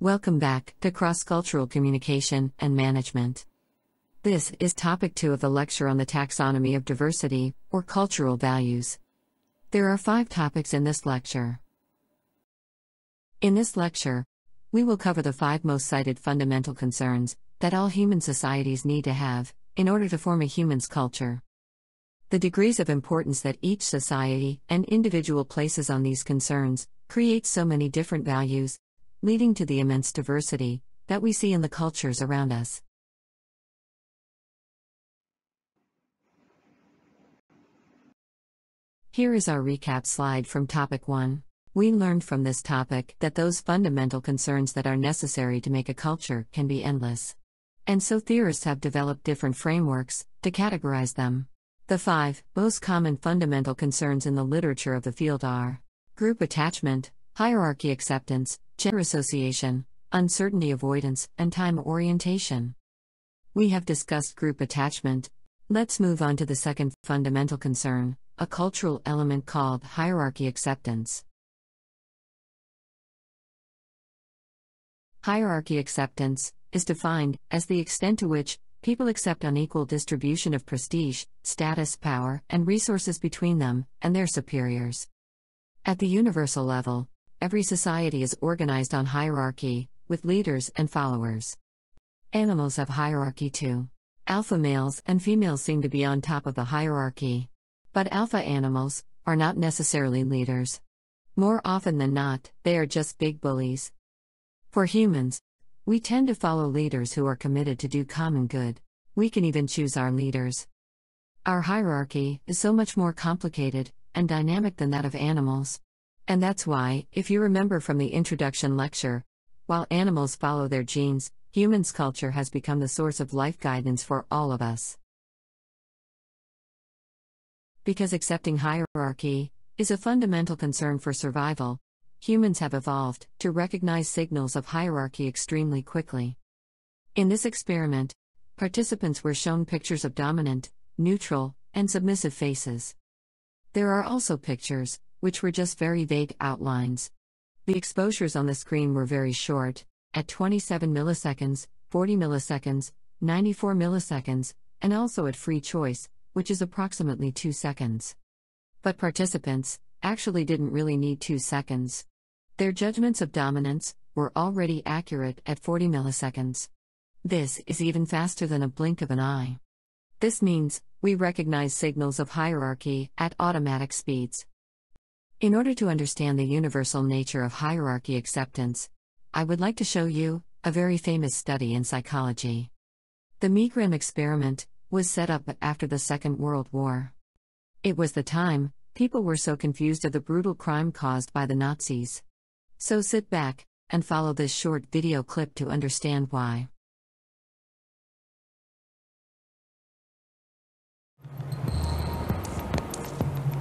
Welcome back to Cross-Cultural Communication and Management. This is topic 2 of the lecture on the taxonomy of diversity, or cultural values. There are 5 topics in this lecture. In this lecture, we will cover the 5 most cited fundamental concerns that all human societies need to have in order to form a human's culture. The degrees of importance that each society and individual places on these concerns creates so many different values, leading to the immense diversity that we see in the cultures around us. Here is our recap slide from topic 1. We learned from this topic that those fundamental concerns that are necessary to make a culture can be endless. And so theorists have developed different frameworks to categorize them. The 5 most common fundamental concerns in the literature of the field are group attachment, hierarchy acceptance, gender association, uncertainty avoidance, and time orientation. We have discussed group attachment. Let's move on to the second fundamental concern, a cultural element called hierarchy acceptance. Hierarchy acceptance is defined as the extent to which people accept unequal distribution of prestige, status, power, and resources between them and their superiors. At the universal level, every society is organized on hierarchy, with leaders and followers. Animals have hierarchy too. Alpha males and females seem to be on top of the hierarchy. But alpha animals are not necessarily leaders. More often than not, they are just big bullies. For humans, we tend to follow leaders who are committed to do common good. We can even choose our leaders. Our hierarchy is so much more complicated and dynamic than that of animals. And that's why, if you remember from the introduction lecture, while animals follow their genes, humans' culture has become the source of life guidance for all of us. Because accepting hierarchy is a fundamental concern for survival, humans have evolved to recognize signals of hierarchy extremely quickly. In this experiment, participants were shown pictures of dominant, neutral, and submissive faces. There are also pictures which were just very vague outlines. The exposures on the screen were very short, at 27 milliseconds, 40 milliseconds, 94 milliseconds, and also at free choice, which is approximately 2 seconds. But participants actually didn't really need 2 seconds. Their judgments of dominance were already accurate at 40 milliseconds. This is even faster than a blink of an eye. This means we recognize signals of hierarchy at automatic speeds. In order to understand the universal nature of hierarchy acceptance, I would like to show you a very famous study in psychology. The Milgram experiment was set up after the Second World War. It was the time people were so confused of the brutal crime caused by the Nazis. So sit back and follow this short video clip to understand why.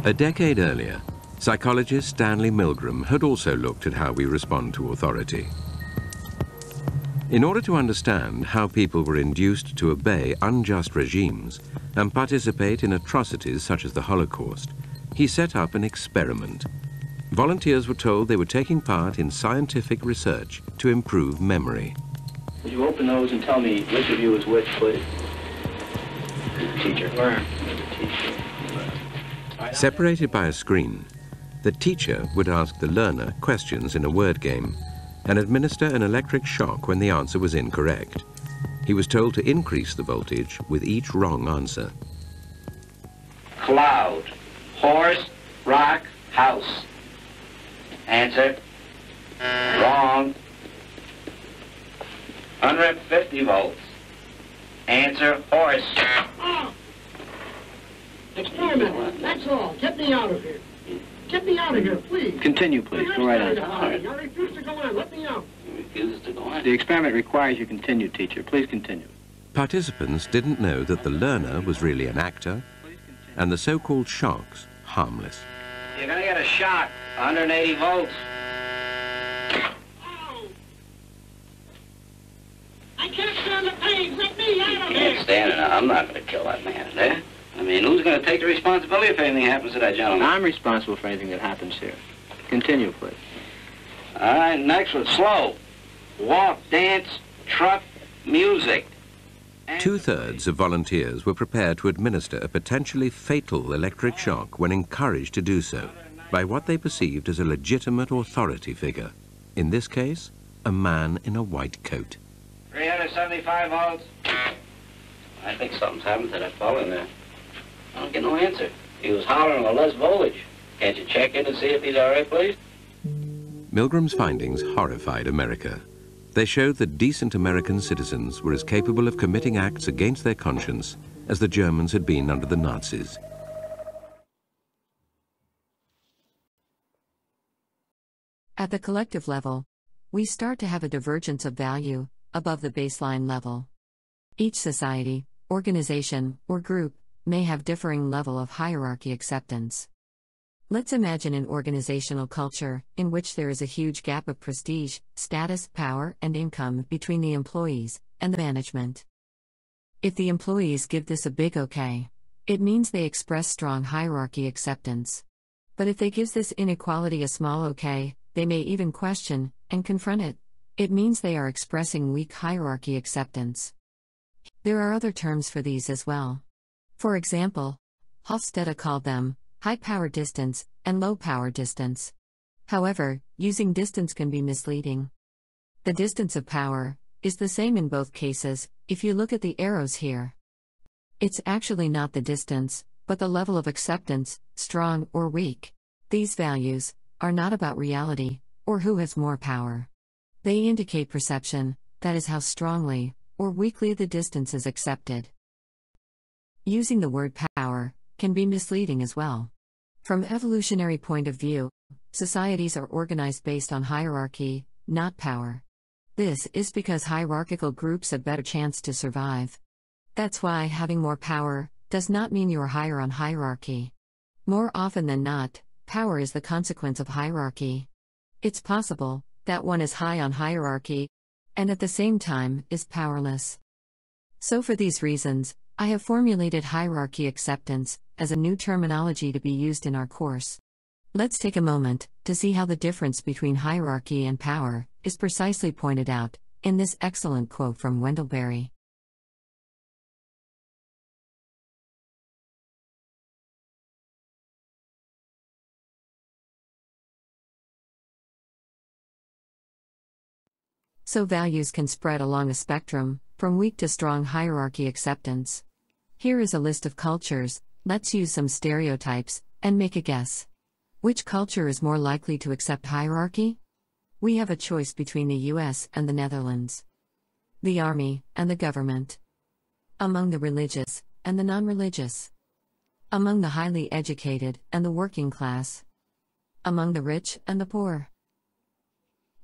A decade earlier, psychologist Stanley Milgram had also looked at how we respond to authority. In order to understand how people were induced to obey unjust regimes and participate in atrocities such as the Holocaust, he set up an experiment. Volunteers were told they were taking part in scientific research to improve memory. Would you open those and tell me which of you is which, please? Teacher. Where? Teacher. Separated by a screen, the teacher would ask the learner questions in a word game and administer an electric shock when the answer was incorrect. He was told to increase the voltage with each wrong answer. Cloud. Horse. Rock. House. Answer. Wrong. 150 volts. Answer. Horse. Experiment. That's all. Get me out of here. Get me out of here, please. Continue, please. Go right on. I refuse to go on. Let me out. Refuses to go on. The experiment requires you continue, teacher. Please continue. Participants didn't know that the learner was really an actor and the so-called shocks harmless. You're gonna get a shock. 180 volts. Ow. I can't stand the pain. Let me out of here. Can't stand it. I'm not gonna kill that man, eh? I mean, who's gonna take the responsibility if anything happens to that gentleman? I'm responsible for anything that happens here. Continue, please. All right, next one, slow. walk, dance, truck, music. Two-thirds of volunteers were prepared to administer a potentially fatal electric shock when encouraged to do so by what they perceived as a legitimate authority figure. In this case, a man in a white coat. 375 volts. I think something's happened to that fellow in there. I don't get no answer. He was hollering a less voltage. Can't you check in and see if he's all right, please? Milgram's findings horrified America. They showed that decent American citizens were as capable of committing acts against their conscience as the Germans had been under the Nazis. At the collective level, we start to have a divergence of value above the baseline level. Each society, organization, or group may have differing level of hierarchy acceptance. Let's imagine an organizational culture in which there is a huge gap of prestige, status, power, and income between the employees and the management. If the employees give this a big okay, it means they express strong hierarchy acceptance. But if they give this inequality a small okay, they may even question and confront it. It means they are expressing weak hierarchy acceptance. There are other terms for these as well. For example, Hofstede called them high power distance and low power distance. However, using distance can be misleading. The distance of power is the same in both cases, if you look at the arrows here. It's actually not the distance, but the level of acceptance, strong or weak. These values are not about reality, or who has more power. They indicate perception, that is how strongly or weakly the distance is accepted. Using the word power can be misleading as well. From evolutionary point of view, societies are organized based on hierarchy, not power. This is because hierarchical groups have better chance to survive. That's why having more power does not mean you're higher on hierarchy. More often than not, power is the consequence of hierarchy. It's possible that one is high on hierarchy and at the same time is powerless. So for these reasons, I have formulated hierarchy acceptance as a new terminology to be used in our course. Let's take a moment to see how the difference between hierarchy and power is precisely pointed out in this excellent quote from Wendell Berry. So values can spread along a spectrum, from weak to strong hierarchy acceptance. Here is a list of cultures. Let's use some stereotypes and make a guess. Which culture is more likely to accept hierarchy? We have a choice between the US and the Netherlands. The army and the government. Among the religious and the non-religious. Among the highly educated and the working class. Among the rich and the poor.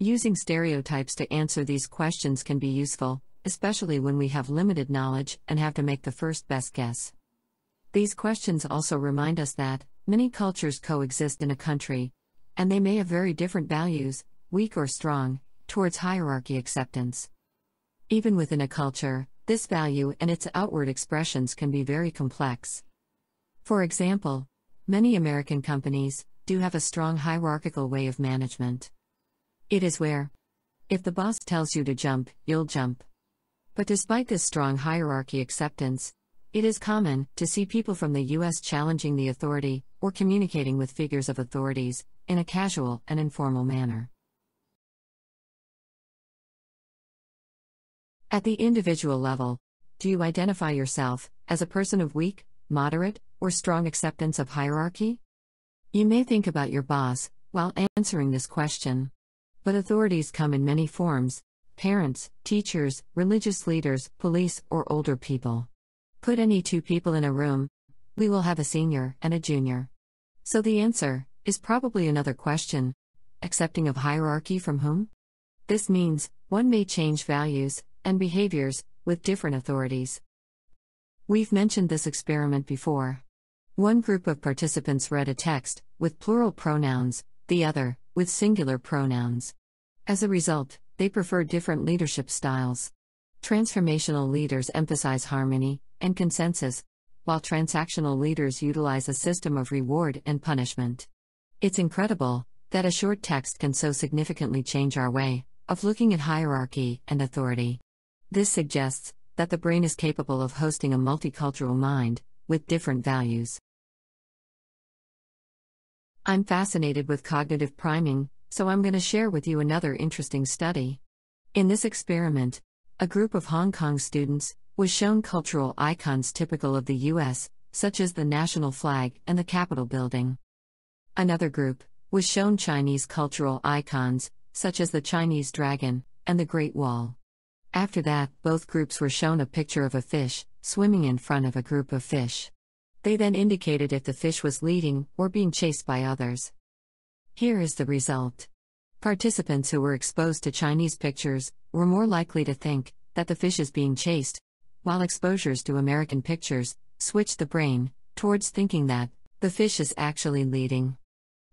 Using stereotypes to answer these questions can be useful, especially when we have limited knowledge and have to make the first best guess. These questions also remind us that many cultures coexist in a country, and they may have very different values, weak or strong, towards hierarchy acceptance. Even within a culture, this value and its outward expressions can be very complex. For example, many American companies do have a strong hierarchical way of management. It is where, if the boss tells you to jump, you'll jump. But despite this strong hierarchy acceptance, it is common to see people from the US challenging the authority or communicating with figures of authorities in a casual and informal manner. At the individual level, do you identify yourself as a person of weak, moderate, or strong acceptance of hierarchy? You may think about your boss while answering this question. But authorities come in many forms: parents, teachers, religious leaders, police, or older people. Put any two people in a room, we will have a senior and a junior. So the answer is probably another question: accepting of hierarchy from whom? This means one may change values and behaviors with different authorities. We've mentioned this experiment before. One group of participants read a text with plural pronouns, the other with singular pronouns. As a result, they prefer different leadership styles. Transformational leaders emphasize harmony and consensus, while transactional leaders utilize a system of reward and punishment. It's incredible that a short text can so significantly change our way of looking at hierarchy and authority. This suggests that the brain is capable of hosting a multicultural mind, with different values. I'm fascinated with cognitive priming, so I'm going to share with you another interesting study. In this experiment, a group of Hong Kong students was shown cultural icons typical of the US, such as the national flag and the Capitol building. Another group was shown Chinese cultural icons, such as the Chinese dragon and the Great Wall. After that, both groups were shown a picture of a fish swimming in front of a group of fish. They then indicated if the fish was leading or being chased by others. Here is the result. Participants who were exposed to Chinese pictures were more likely to think that the fish is being chased, while exposures to American pictures switched the brain towards thinking that the fish is actually leading.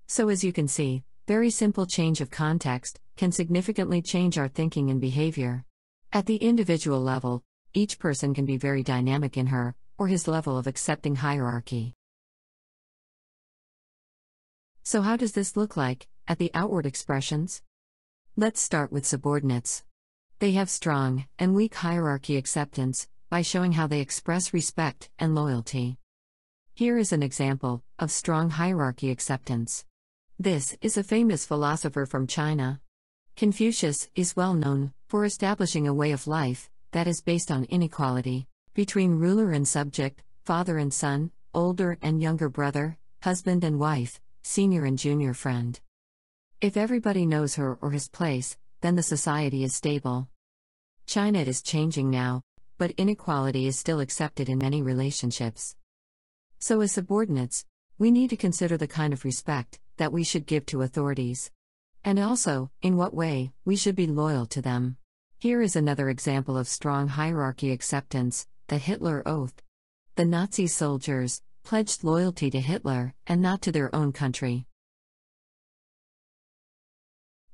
So as you can see, very simple change of context can significantly change our thinking and behavior. At the individual level, each person can be very dynamic in her or his level of accepting hierarchy. So how does this look like at the outward expressions? Let's start with subordinates. They have strong and weak hierarchy acceptance by showing how they express respect and loyalty. Here is an example of strong hierarchy acceptance. This is a famous philosopher from China. Confucius is well known for establishing a way of life that is based on inequality between ruler and subject, father and son, older and younger brother, husband and wife, senior and junior friend. If everybody knows her or his place, then the society is stable. China is changing now, but inequality is still accepted in many relationships. So as subordinates, we need to consider the kind of respect that we should give to authorities. And also, in what way we should be loyal to them. Here is another example of strong hierarchy acceptance, the Hitler Oath. The Nazi soldiers pledged loyalty to Hitler and not to their own country.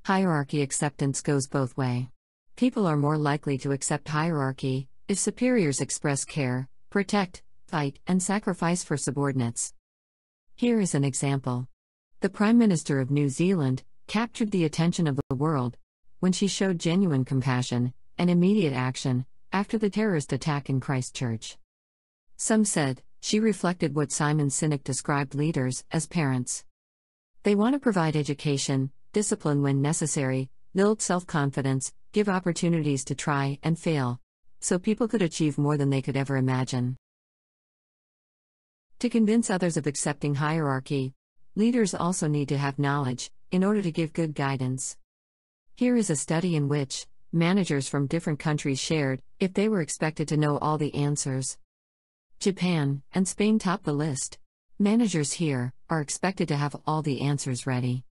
Hierarchy acceptance goes both ways. People are more likely to accept hierarchy if superiors express care, protect, fight, and sacrifice for subordinates. Here is an example. The Prime Minister of New Zealand captured the attention of the world when she showed genuine compassion and immediate action after the terrorist attack in Christchurch. Some said she reflected what Simon Sinek described leaders as parents. They want to provide education, discipline when necessary, build self-confidence, give opportunities to try and fail, so people could achieve more than they could ever imagine. To convince others of accepting hierarchy, leaders also need to have knowledge in order to give good guidance. Here is a study in which managers from different countries shared if they were expected to know all the answers. Japan and Spain top the list. Managers here are expected to have all the answers ready.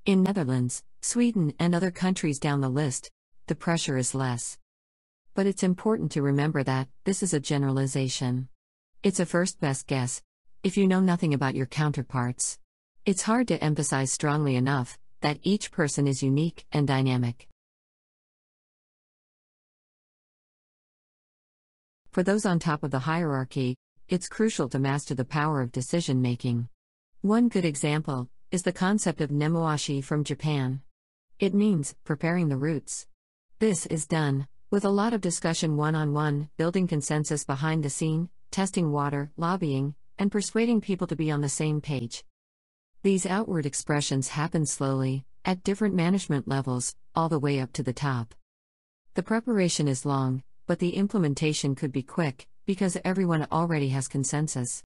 In Netherlands, Sweden, and other countries down the list, the pressure is less. But it's important to remember that this is a generalization. It's a first best guess if you know nothing about your counterparts. It's hard to emphasize strongly enough that each person is unique and dynamic. For those on top of the hierarchy, it's crucial to master the power of decision-making. One good example is the concept of nemoashi from Japan. It means preparing the roots. This is done with a lot of discussion one-on-one, building consensus behind the scene, testing water, lobbying, and persuading people to be on the same page. These outward expressions happen slowly, at different management levels, all the way up to the top. The preparation is long, but the implementation could be quick, because everyone already has consensus.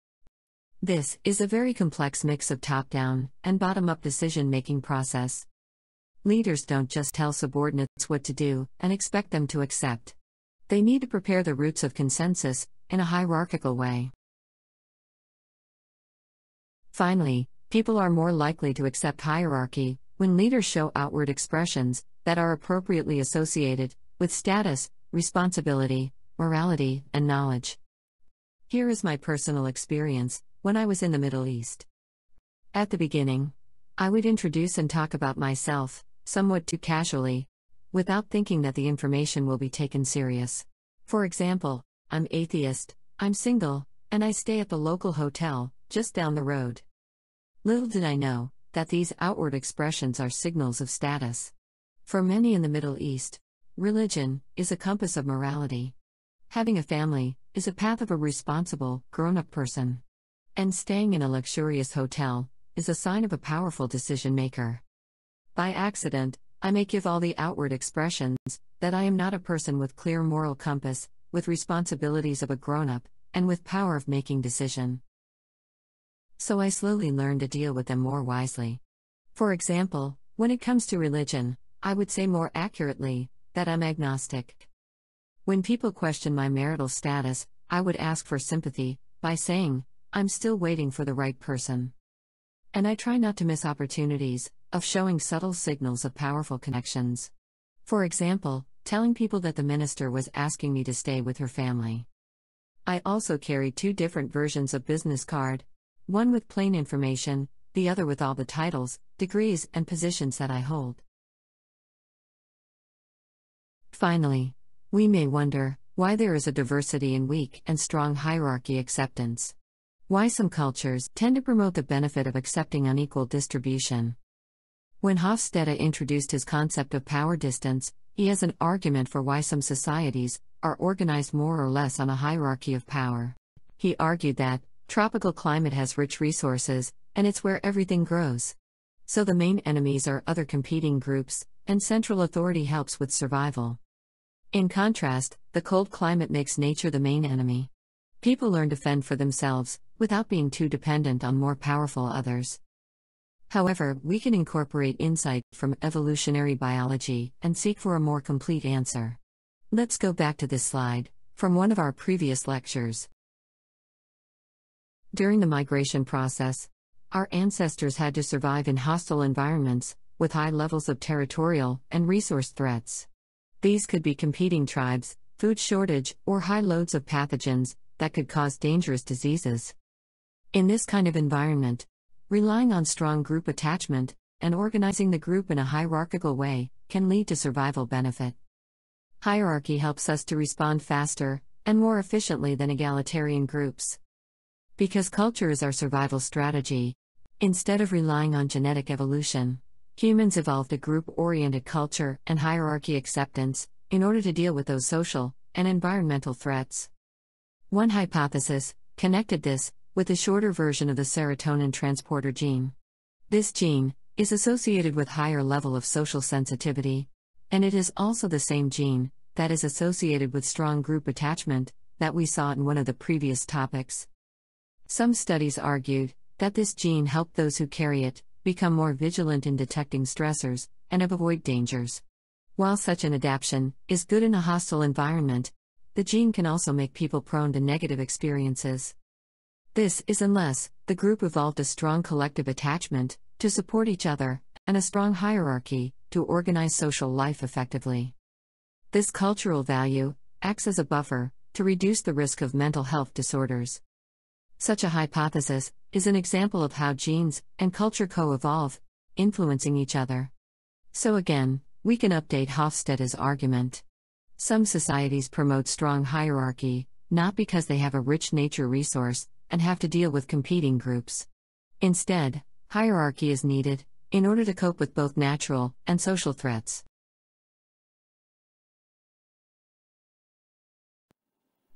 This is a very complex mix of top-down and bottom-up decision-making process. Leaders don't just tell subordinates what to do and expect them to accept. They need to prepare the roots of consensus in a hierarchical way. Finally, people are more likely to accept hierarchy when leaders show outward expressions that are appropriately associated with status, responsibility, morality, and knowledge. Here is my personal experience when I was in the Middle East. At the beginning, I would introduce and talk about myself, somewhat too casually, without thinking that the information will be taken serious. For example, I'm atheist, I'm single, and I stay at the local hotel, just down the road. Little did I know that these outward expressions are signals of status. For many in the Middle East, religion is a compass of morality. Having a family is a path of a responsible, grown-up person. And staying in a luxurious hotel is a sign of a powerful decision maker. By accident, I may give all the outward expressions that I am not a person with clear moral compass, with responsibilities of a grown-up, and with power of making decision. So I slowly learned to deal with them more wisely. For example, when it comes to religion, I would say more accurately that I'm agnostic. When people question my marital status, I would ask for sympathy by saying, I'm still waiting for the right person. And I try not to miss opportunities of showing subtle signals of powerful connections. For example, telling people that the minister was asking me to stay with her family. I also carry 2 different versions of business card, one with plain information, the other with all the titles, degrees, and positions that I hold. Finally, we may wonder why there is a diversity in weak and strong hierarchy acceptance. Why some cultures tend to promote the benefit of accepting unequal distribution. When Hofstede introduced his concept of power distance, he has an argument for why some societies are organized more or less on a hierarchy of power. He argued that tropical climate has rich resources, and it's where everything grows. So the main enemies are other competing groups, and central authority helps with survival. In contrast, the cold climate makes nature the main enemy. People learn to fend for themselves, without being too dependent on more powerful others. However, we can incorporate insight from evolutionary biology and seek for a more complete answer. Let's go back to this slide, from one of our previous lectures. During the migration process, our ancestors had to survive in hostile environments, with high levels of territorial and resource threats. These could be competing tribes, food shortage, or high loads of pathogens that could cause dangerous diseases. In this kind of environment, relying on strong group attachment and organizing the group in a hierarchical way can lead to survival benefit. Hierarchy helps us to respond faster and more efficiently than egalitarian groups. Because culture is our survival strategy, instead of relying on genetic evolution, humans evolved a group-oriented culture and hierarchy acceptance in order to deal with those social and environmental threats. One hypothesis connected this with the shorter version of the serotonin transporter gene. This gene is associated with higher level of social sensitivity, and it is also the same gene that is associated with strong group attachment that we saw in one of the previous topics. Some studies argued that this gene helped those who carry it become more vigilant in detecting stressors and avoid dangers. While such an adaptation is good in a hostile environment, the gene can also make people prone to negative experiences. This is unless the group evolved a strong collective attachment to support each other and a strong hierarchy to organize social life effectively. This cultural value acts as a buffer to reduce the risk of mental health disorders. Such a hypothesis is an example of how genes and culture co-evolve, influencing each other. So again, we can update Hofstede's argument. Some societies promote strong hierarchy, not because they have a rich nature resource and have to deal with competing groups. Instead, hierarchy is needed in order to cope with both natural and social threats.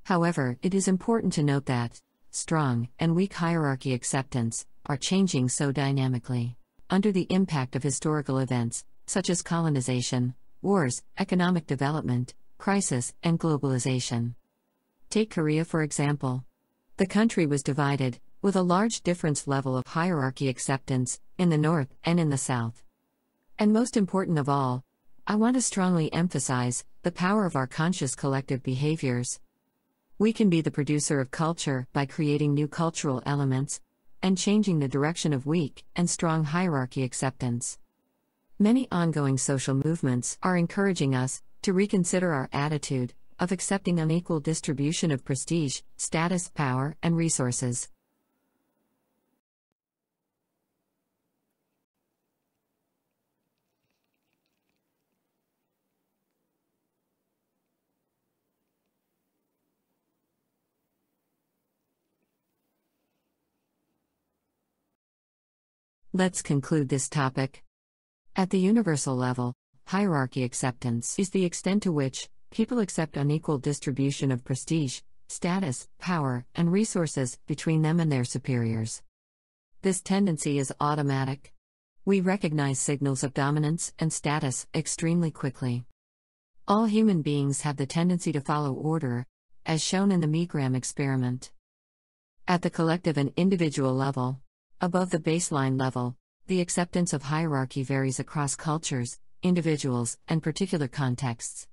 However, it is important to note that strong and weak hierarchy acceptance are changing so dynamically under the impact of historical events such as colonization, wars, economic development, crisis, and globalization. Take Korea for example. The country was divided, with a large difference level of hierarchy acceptance in the north and in the south. And most important of all, I want to strongly emphasize the power of our conscious collective behaviors. We can be the producer of culture by creating new cultural elements and changing the direction of weak and strong hierarchy acceptance. Many ongoing social movements are encouraging us to reconsider our attitude of accepting unequal distribution of prestige, status, power, and resources. Let's conclude this topic. At the universal level, Hierarchy acceptance is the extent to which people accept unequal distribution of prestige, status, power, and resources between them and their superiors. This tendency is automatic. We recognize signals of dominance and status extremely quickly. All human beings have the tendency to follow order, as shown in the Milgram experiment. At the collective and individual level, above the baseline level, the acceptance of hierarchy varies across cultures, individuals, and particular contexts.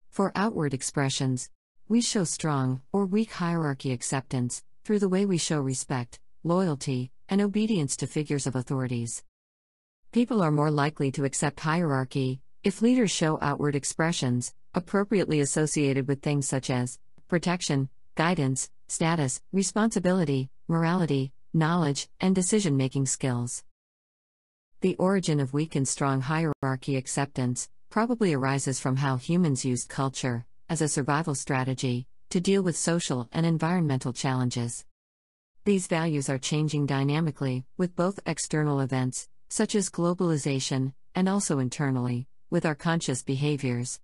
For outward expressions, we show strong or weak hierarchy acceptance through the way we show respect, loyalty, and obedience to figures of authorities. People are more likely to accept hierarchy if leaders show outward expressions appropriately associated with things such as protection, guidance, status, responsibility, morality, knowledge, and decision-making skills. The origin of weak and strong hierarchy acceptance probably arises from how humans used culture as a survival strategy to deal with social and environmental challenges. These values are changing dynamically with both external events, such as globalization, and also internally, with our conscious behaviors.